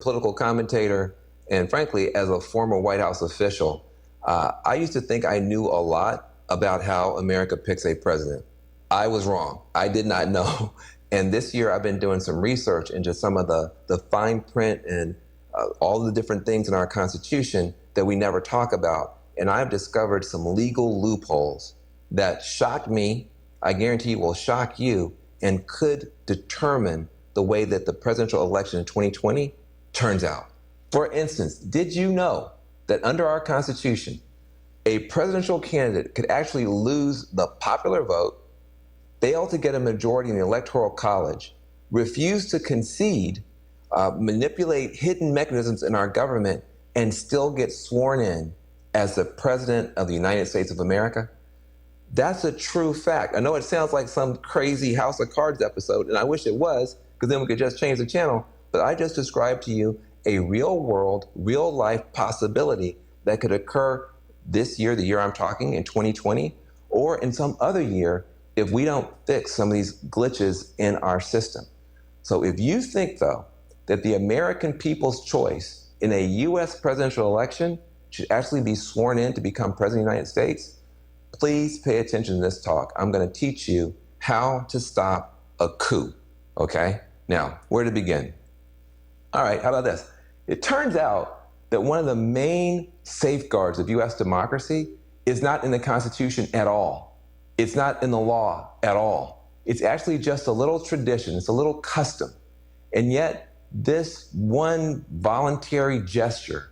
political commentator, and frankly, as a former White House official, I used to think I knew a lot about how America picks a president. I was wrong. I did not know. And this year, I've been doing some research into some of the fine print and all the different things in our Constitution that we never talk about. And I've discovered some legal loopholes that shocked me, I guarantee will shock you, and could determine the way that the presidential election in 2020 turns out. For instance, did you know that under our Constitution, a presidential candidate could actually lose the popular vote, fail to get a majority in the Electoral College, refuse to concede, manipulate hidden mechanisms in our government, and still get sworn in as the President of the United States of America? That's a true fact. I know it sounds like some crazy House of Cards episode, and I wish it was, because then we could just change the channel, but I just described to you a real world, real life possibility that could occur this year, the year I'm talking, in 2020, or in some other year if we don't fix some of these glitches in our system. So if you think, though, that the American people's choice in a U.S. presidential election should actually be sworn in to become president of the United States, please pay attention to this talk. I'm going to teach you how to stop a coup, okay? Now, where to begin? All right, how about this? It turns out that one of the main safeguards of U.S. democracy is not in the Constitution at all. It's not in the law at all. It's actually just a little tradition. It's a little custom. And yet, this one voluntary gesture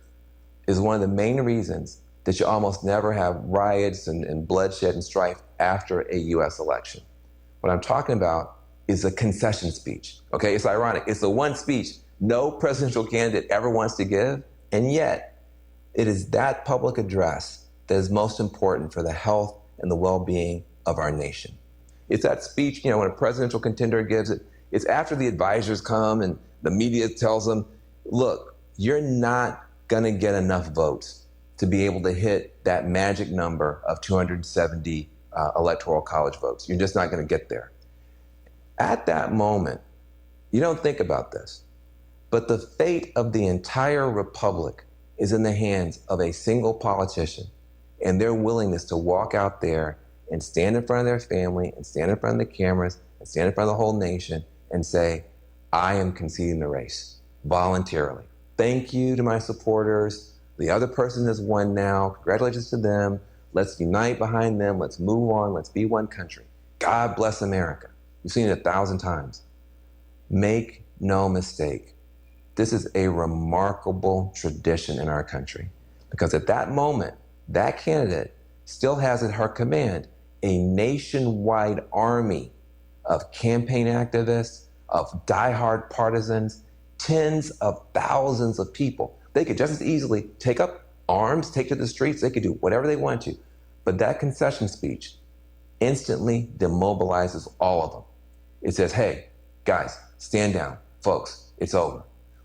is one of the main reasons that you almost never have riots and bloodshed and strife after a U.S. election. What I'm talking about is a concession speech. Okay, it's ironic. It's the one speech no presidential candidate ever wants to give, and yet it is that public address that is most important for the health and the well-being of our nation. It's that speech, when a presidential contender gives it, it's after the advisors come and the media tells them, look, you're not gonna get enough votes to be able to hit that magic number of 270 electoral college votes. You're just not gonna get there. At that moment, you don't think about this, but the fate of the entire republic is in the hands of a single politician and their willingness to walk out there and stand in front of their family and stand in front of the cameras and stand in front of the whole nation and say, I am conceding the race voluntarily. Thank you to my supporters. The other person has won now. Congratulations to them. Let's unite behind them. Let's move on. Let's be one country. God bless America. You've seen it 1,000 times. Make no mistake. This is a remarkable tradition in our country because at that moment, that candidate still has at her command a nationwide army of campaign activists, of diehard partisans, tens of thousands of people. They could just as easily take up arms, take to the streets, they could do whatever they want to. But that concession speech instantly demobilizes all of them. It says, hey, guys, stand down. Folks, it's over.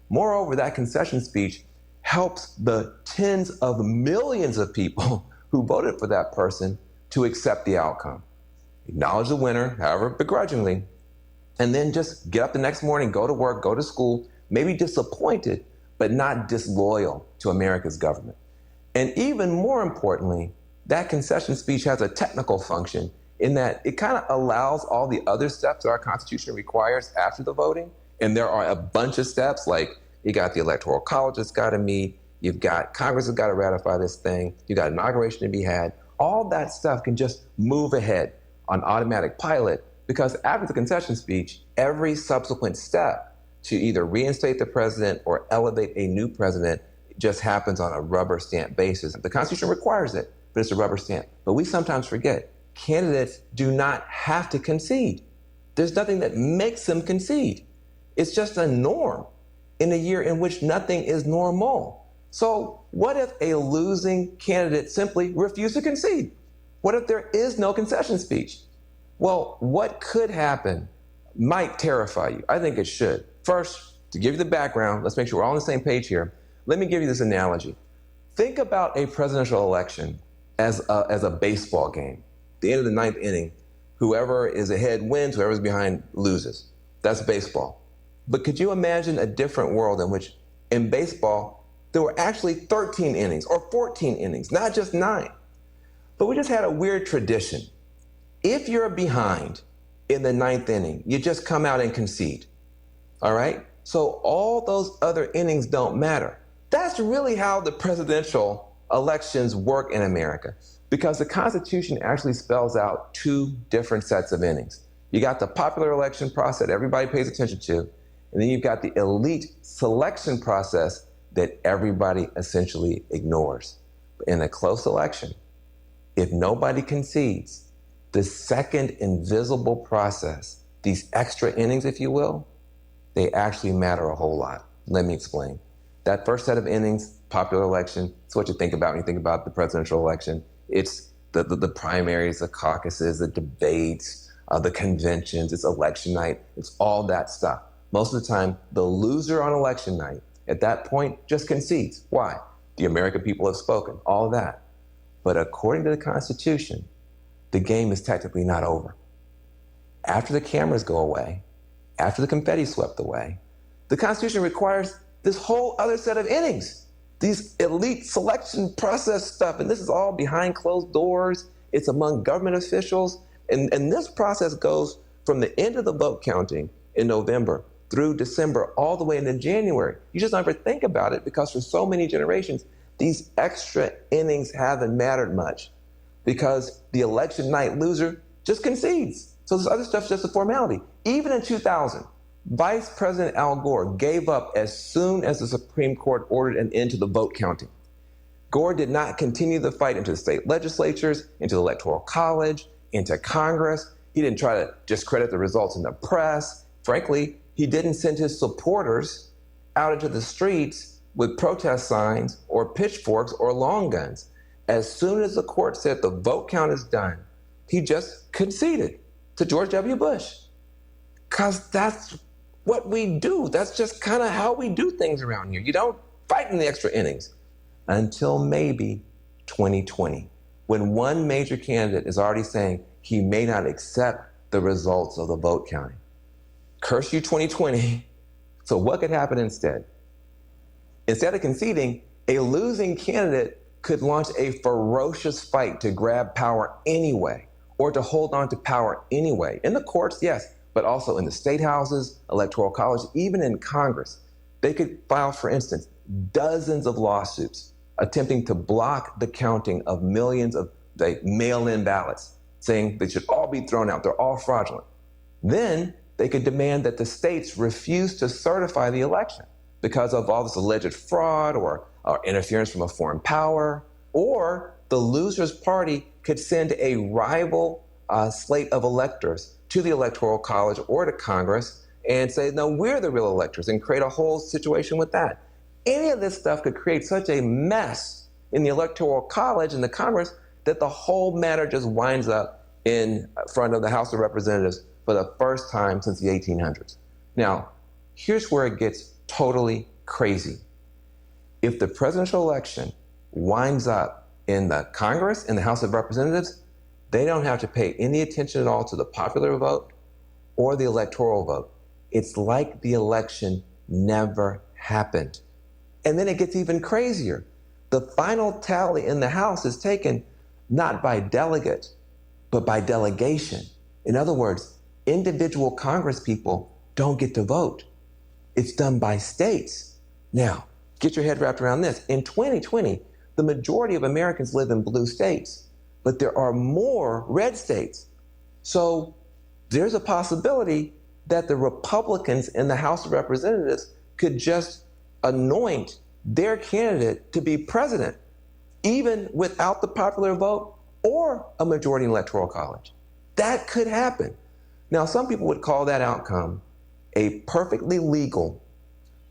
Moreover, that concession speech helps the tens of millions of people who voted for that person to accept the outcome. Acknowledge the winner, however begrudgingly, and then just get up the next morning, go to work, go to school, maybe disappointed, but not disloyal to America's government. And even more importantly, that concession speech has a technical function in that it kind of allows all the other steps that our Constitution requires after the voting. And there are a bunch of steps, like you got the Electoral College that's got to meet, you've got Congress has got to ratify this thing, you got inauguration to be had. All that stuff can just move ahead on automatic pilot because after the concession speech, every subsequent step to either reinstate the president or elevate a new president just happens on a rubber stamp basis. The Constitution requires it, but it's a rubber stamp. But we sometimes forget, candidates do not have to concede. There's nothing that makes them concede. It's just a norm in a year in which nothing is normal. So what if a losing candidate simply refused to concede? What if there is no concession speech? Well, what could happen might terrify you. I think it should. First, to give you the background, let's make sure we're all on the same page here. Let me give you this analogy. Think about a presidential election as a baseball game. At the end of the ninth inning, whoever is ahead wins, whoever's behind loses. That's baseball. But could you imagine a different world in which In baseball, there were actually 13 innings or 14 innings, not just 9. But we just had a weird tradition. If you're behind in the 9th inning, you just come out and concede. All right? So all those other innings don't matter. That's really how the presidential elections work in America, because the Constitution actually spells out 2 different sets of innings. You got the popular election process everybody pays attention to, and then you've got the elite selection process that everybody essentially ignores. In a close election, if nobody concedes, the second invisible process, these extra innings, if you will, they actually matter a whole lot. Let me explain. That first set of innings, popular election, it's what you think about when you think about the presidential election. It's the primaries, the caucuses, the debates, the conventions, it's election night, it's all that stuff. Most of the time, the loser on election night at that point just concedes. Why? The American people have spoken, all that. But according to the Constitution, the game is technically not over. After the cameras go away, after the confetti swept away, the Constitution requires this whole other set of innings, these elite selection process stuff, and this is all behind closed doors. It's among government officials, and this process goes from the end of the vote counting in November through December, all the way into January. You just never think about it because for so many generations, these extra innings haven't mattered much because the election night loser just concedes. So this other stuff's just a formality. Even in 2000, Vice President Al Gore gave up as soon as the Supreme Court ordered an end to the vote counting. Gore did not continue the fight into the state legislatures, into the Electoral College, into Congress. He didn't try to discredit the results in the press. Frankly, he didn't send his supporters out into the streets with protest signs or pitchforks or long guns. As soon as the court said the vote count is done, he just conceded to George W. Bush. Because that's what we do. That's just kind of how we do things around here. You don't fight in the extra innings until maybe 2020, when one major candidate is already saying he may not accept the results of the vote counting. Curse you 2020. So what could happen instead? Instead of conceding, a losing candidate could launch a ferocious fight to grab power anyway, or to hold on to power anyway. In the courts, yes, but also in the state houses, electoral college, even in Congress. They could file, for instance, dozens of lawsuits attempting to block the counting of millions of mail-in ballots, saying they should all be thrown out, they're all fraudulent. Then they could demand that the states refuse to certify the election because of all this alleged fraud or interference from a foreign power, or the loser's party could send a rival slate of electors to the Electoral College or to Congress and say, no, we're the real electors, and create a whole situation with that. Any of this stuff could create such a mess in the Electoral College and the Congress that the whole matter just winds up in front of the House of Representatives for the first time since the 1800s. Now, here's where it gets totally crazy. If the presidential election winds up in the Congress and the House of Representatives, they don't have to pay any attention at all to the popular vote or the electoral vote. It's like the election never happened. And then it gets even crazier. The final tally in the House is taken not by delegate, but by delegation. In other words, individual Congress people don't get to vote. It's done by states. Now, get your head wrapped around this. In 2020, the majority of Americans live in blue states, but there are more red states. So there's a possibility that the Republicans in the House of Representatives could just anoint their candidate to be president, even without the popular vote or a majority in the Electoral College. That could happen. Now, some people would call that outcome a perfectly legal,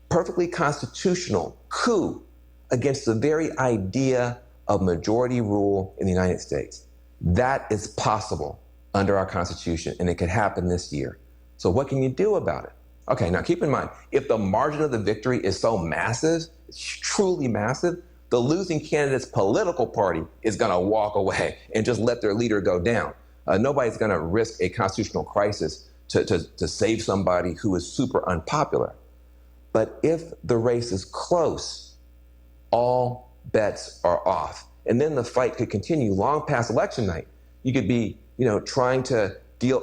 perfectly constitutional coup against the very idea of majority rule in the United States. That is possible under our Constitution, and it could happen this year. So what can you do about it? Okay, now keep in mind, if the margin of the victory is so massive, it's truly massive, the losing candidate's political party is gonna walk away and just let their leader go down. Nobody's gonna risk a constitutional crisis to save somebody who is super unpopular. But if the race is close, all bets are off. And then the fight could continue long past election night. You could be, trying to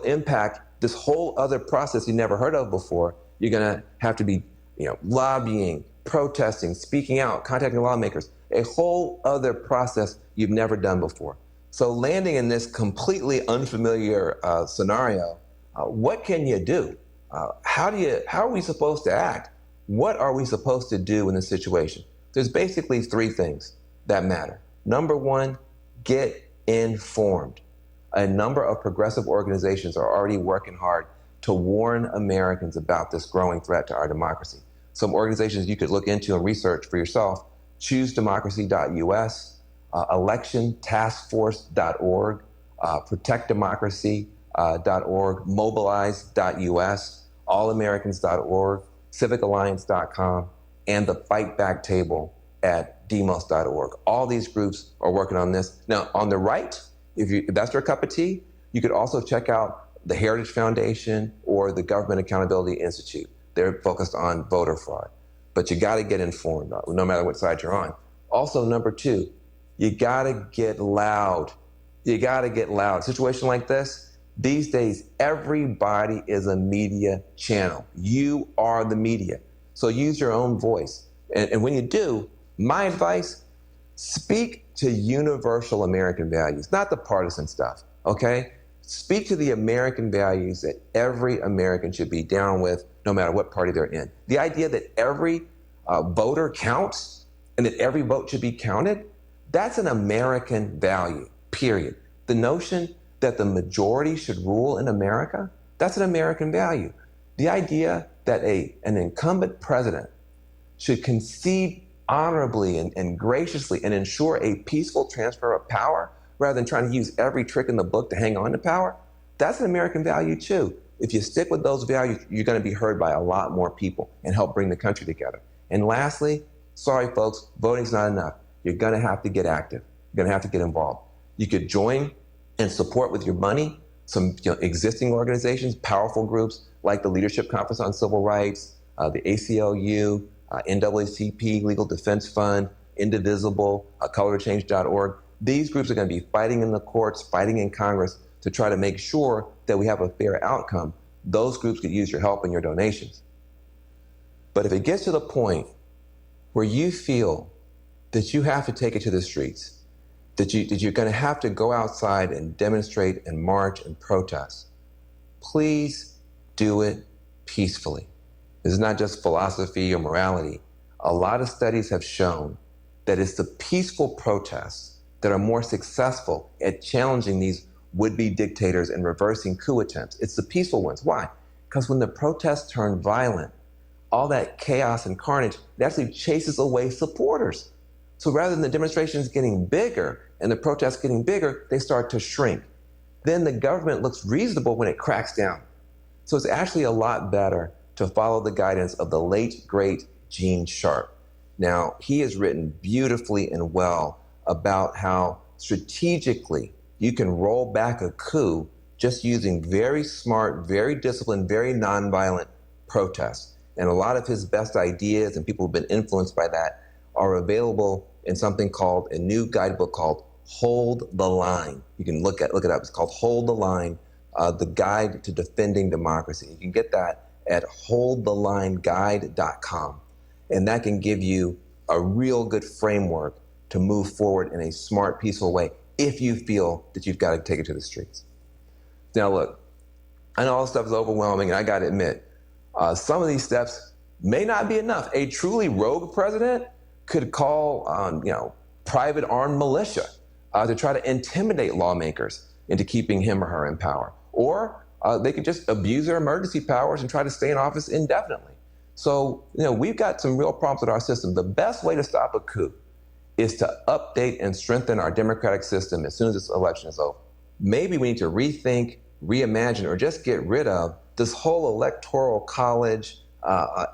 impact this whole other process you never heard of before. You're going to have to be, lobbying, protesting, speaking out, contacting lawmakers, a whole other process you've never done before. So landing in this completely unfamiliar scenario, what can you do? How are we supposed to act? What are we supposed to do in this situation? There's basically three things that matter. Number one, get informed. A number of progressive organizations are already working hard to warn Americans about this growing threat to our democracy. Some organizations you could look into and research for yourself: choosedemocracy.us, electiontaskforce.org, protectdemocracy.org, mobilize.us, allamericans.org, civicalliance.com, and the Fight Back Table at demos.org. All these groups are working on this. Now, on the right, if that's your cup of tea, you could also check out the Heritage Foundation or the Government Accountability Institute. They're focused on voter fraud. But you got to get informed, no matter what side you're on. Also, number two, you got to get loud. You got to get loud. Situation like this, these days, everybody is a media channel. You are the media. So use your own voice. And when you do, my advice, speak to universal American values, not the partisan stuff, okay? Speak to the American values that every American should be down with, no matter what party they're in. The idea that every voter counts and that every vote should be counted, that's an American value, period. The notion that the majority should rule in America, that's an American value. The idea that an incumbent president should concede honorably and graciously and ensure a peaceful transfer of power rather than trying to use every trick in the book to hang on to power, that's an American value too. If you stick with those values, you're going to be heard by a lot more people and help bring the country together. And lastly, sorry folks, voting's not enough. You're going to have to get active. You're going to have to get involved. You could join and support with your money some existing organizations, powerful groups like the Leadership Conference on Civil Rights, the ACLU, NAACP, Legal Defense Fund, Indivisible, colortochange.org. These groups are going to be fighting in the courts, fighting in Congress to try to make sure that we have a fair outcome. Those groups could use your help and your donations. But if it gets to the point where you feel that you have to take it to the streets, that you're going to have to go outside and demonstrate and march and protest, please do it peacefully. This is not just philosophy or morality. A lot of studies have shown that it's the peaceful protests that are more successful at challenging these would-be dictators and reversing coup attempts. It's the peaceful ones. Why? Because when the protests turn violent, all that chaos and carnage, it actually chases away supporters. So rather than the demonstrations getting bigger and the protests getting bigger, they start to shrink. Then the government looks reasonable when it cracks down. So it's actually a lot better to follow the guidance of the late, great Gene Sharp. Now, he has written beautifully and well about how strategically you can roll back a coup just using very smart, very disciplined, very nonviolent protests. And a lot of his best ideas and people who've been influenced by that are available in something called a new guidebook called Hold the Line. You can look it up. It's called Hold the Line, the Guide to Defending Democracy. You can get that at holdthelineguide.com. And that can give you a real good framework to move forward in a smart, peaceful way if you feel that you've got to take it to the streets. Now, look, I know all this stuff is overwhelming, and I got to admit, some of these steps may not be enough. A truly rogue president could call on, private armed militia to try to intimidate lawmakers into keeping him or her in power. Or they could just abuse their emergency powers and try to stay in office indefinitely. So, we've got some real problems with our system. The best way to stop a coup is to update and strengthen our democratic system as soon as this election is over. Maybe we need to rethink, reimagine, or just get rid of this whole electoral college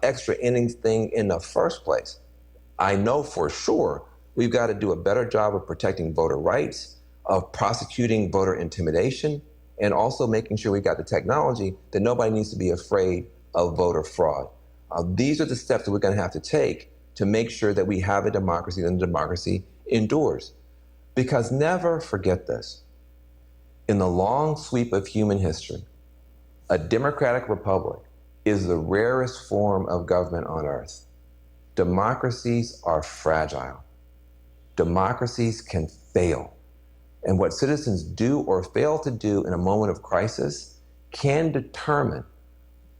extra innings thing in the first place. I know for sure we've got to do a better job of protecting voter rights, of prosecuting voter intimidation, and also making sure we got the technology that nobody needs to be afraid of voter fraud. These are the steps that we're going to have to take to make sure that we have a democracy and the democracy endures. Because never forget this. In the long sweep of human history, a democratic republic is the rarest form of government on earth. Democracies are fragile. Democracies can fail. And what citizens do or fail to do in a moment of crisis can determine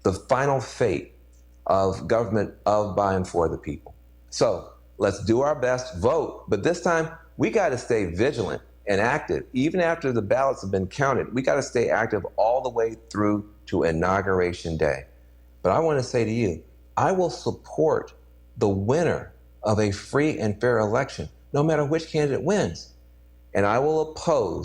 the final fate of government of, by, and for the people. So let's do our best, vote, but this time we got to stay vigilant and active. Even after the ballots have been counted, we got to stay active all the way through to Inauguration Day. But I want to say to you, I will support the winner of a free and fair election, no matter which candidate wins. And I will oppose